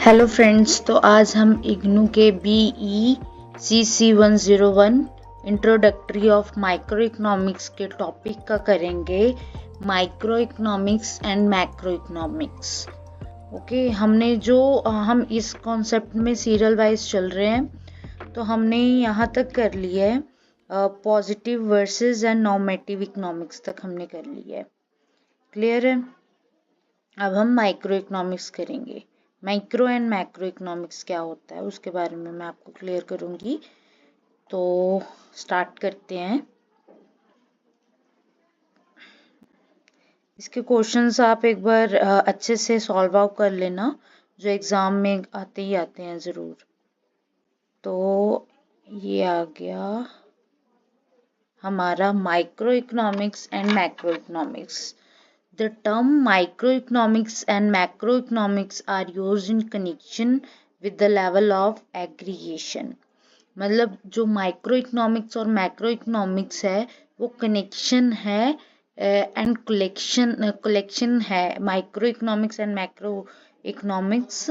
Hello friends, तो आज हम इग्नू के BE-CC101 introductory of micro economics के टॉपिक का करेंगे। Micro economics and macro economics. Okay, हमने जो हम इस कॉन्सेप्ट में सीरियल वाइज चल रहे हैं, तो हमने यहाँ तक कर लिया है। Positive versus and normative economics तक हमने कर लिया है। क्लियर है? अब हम माइक्रो इकोनॉमिक्स करेंगे। माइक्रो एंड मैक्रो इकोनॉमिक्स क्या होता है उसके बारे में मैं आपको क्लियर करूंगी। तो स्टार्ट करते हैं। इसके क्वेश्चंस आप एक बार अच्छे से सॉल्व आउट कर लेना, जो एग्जाम में आते ही आते हैं ज़रूर। तो ये आ गया हमारा micro economics and macro economics. The term microeconomics and macroeconomics are used in connection with the level of aggregation. मतलब जो माइक्रो इकोनॉमिक्स और मैक्रो इकोनॉमिक्स है वो कनेक्शन है एंड कलेक्शन है। Micro economics and macro economics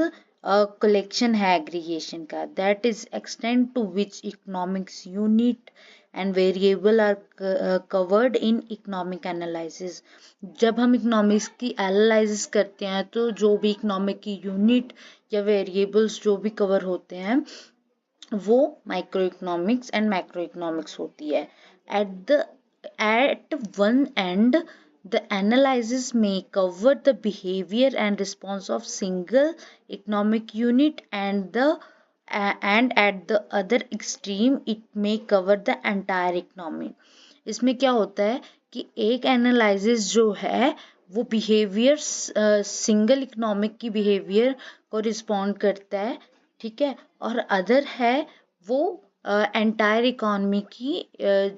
collection है aggregation का। That is extend to which economics unit and variable are covered in economic analysis. जब हम इकोनॉमिक्स की एनालिसिस करते हैं तो जो भी इकोनॉमिक की यूनिट या वेरिएबल्स जो भी कवर होते हैं वो micro economics and macro economics होती है। At one end, the analysis may cover the behavior and response of single economic unit, and at the other extreme, it may cover the entire economy. इसमें क्या होता है कि एक analysis जो है वो बिहेवियर सिंगल इकोनॉमिक की बिहेवियर को रिस्पॉन्ड करता है, ठीक है, और अदर है वो एंटायर इकोनॉमी की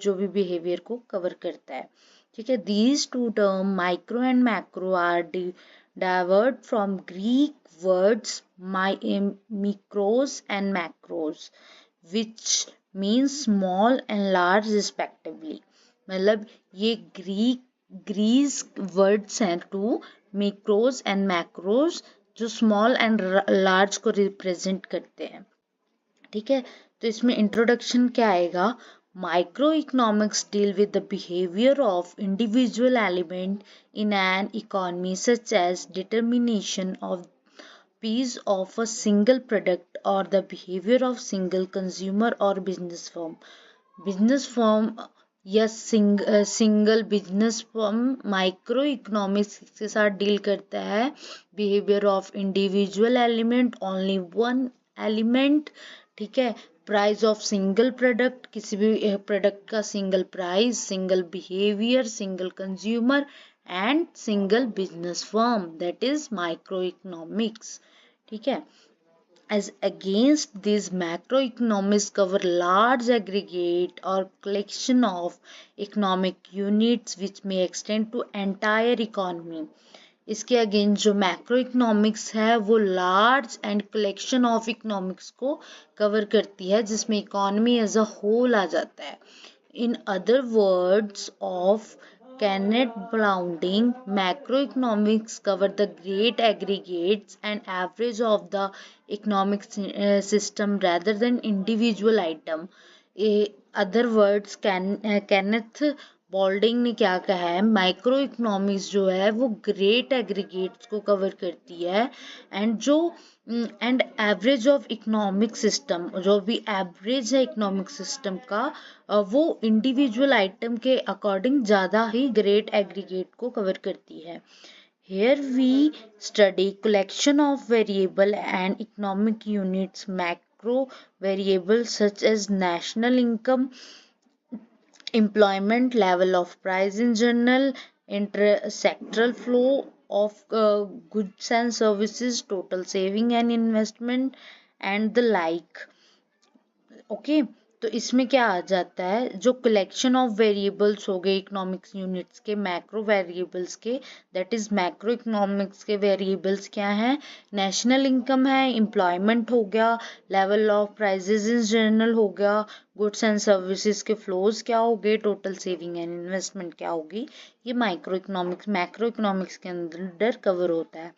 जो भी बिहेवियर को कवर करता है, ठीक है। These two term micro and macro are diverged from Greek words mikros and macros, which means small and large respectively. मतलब ये ग्रीस वर्ड्स हैं टू मिक्रोस एंड मैक्रोस, जो स्मॉल एंड लार्ज को रिप्रेजेंट करते हैं, ठीक है। तो इसमें इंट्रोडक्शन क्या आएगा? Micro economics deal with the behaviour of individual element in an economy such as determination of piece of a single product or the behavior of single consumer or business firm. Business firm या single business firm microeconomics के साथ deal करता है। Behaviour of individual element, only one element, ठीक है। Price of single product, किसी भी product का single price, single behaviour, single consumer and single business firm, that is micro economics, ठीक है। As against these macroeconomics cover large aggregate or collection of economic units which may extend to entire economy. इसके against जो macro economics है वो large and collection of economics को cover करती है, जिसमें इकोनॉमी एज अ होल आ जाता है। In other words of Kenneth Boulding, macroeconomics cover the great aggregates and average of the economic system rather than individual item. Other words, Kenneth बॉल्डिंग ने क्या कहा है, माइक्रो इकोनॉमिक्स जो है वो ग्रेट एग्रीगेट्स को कवर करती है and average of economic system, जो भी एवरेज है इकोनॉमिक सिस्टम का वो इंडिविजुअल आइटम के अकॉर्डिंग ज़्यादा ही ग्रेट एग्रीगेट को कवर करती है। Here we study collection of variable and economic units, macro variables such as national income, employment level of price in general, inter-sectoral flow of goods and services, total saving and investment and the like. Okay, तो इसमें क्या आ जाता है, जो collection of variables हो गए economics units के, macro variables के, दैट इज मैक्रो इकोनॉमिक्स के वेरिएबल्स क्या हैं? नेशनल इनकम है, एम्प्लॉयमेंट हो गया, level of prices in general हो गया, गुड्स एंड सर्विसेज के फ्लोज क्या हो गए, टोटल सेविंग एंड इन्वेस्टमेंट क्या होगी, ये मैक्रो इकोनॉमिक्स के अंदर कवर होता है।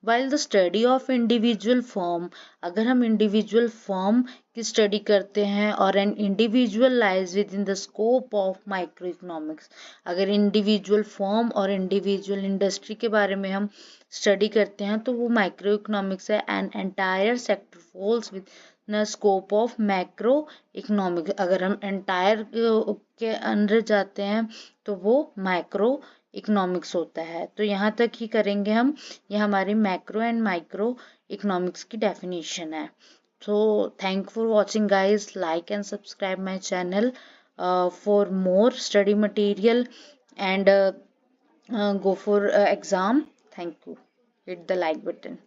While the study of individual form, अगर हम इंडिविजुअल फॉर्म की स्टडी करते हैं और an individual lies within the scope of micro economics, अगर इंडिविजुअल फॉर्म और इंडिविजुअल इंडस्ट्री के बारे में हम स्टडी करते हैं तो वो माइक्रो इकोनॉमिक्स है। And entire sector falls within scope of macro economics, अगर हम एंटायर के अंदर जाते हैं तो वो माइक्रो इकोनॉमिक्स होता है। तो यहाँ तक ही करेंगे हम, ये हमारी मैक्रो एंड माइक्रो इकोनॉमिक्स की डेफिनेशन है। So thank for watching guys, like and subscribe my channel for more study material and go for exam. Thank you. Hit the like button.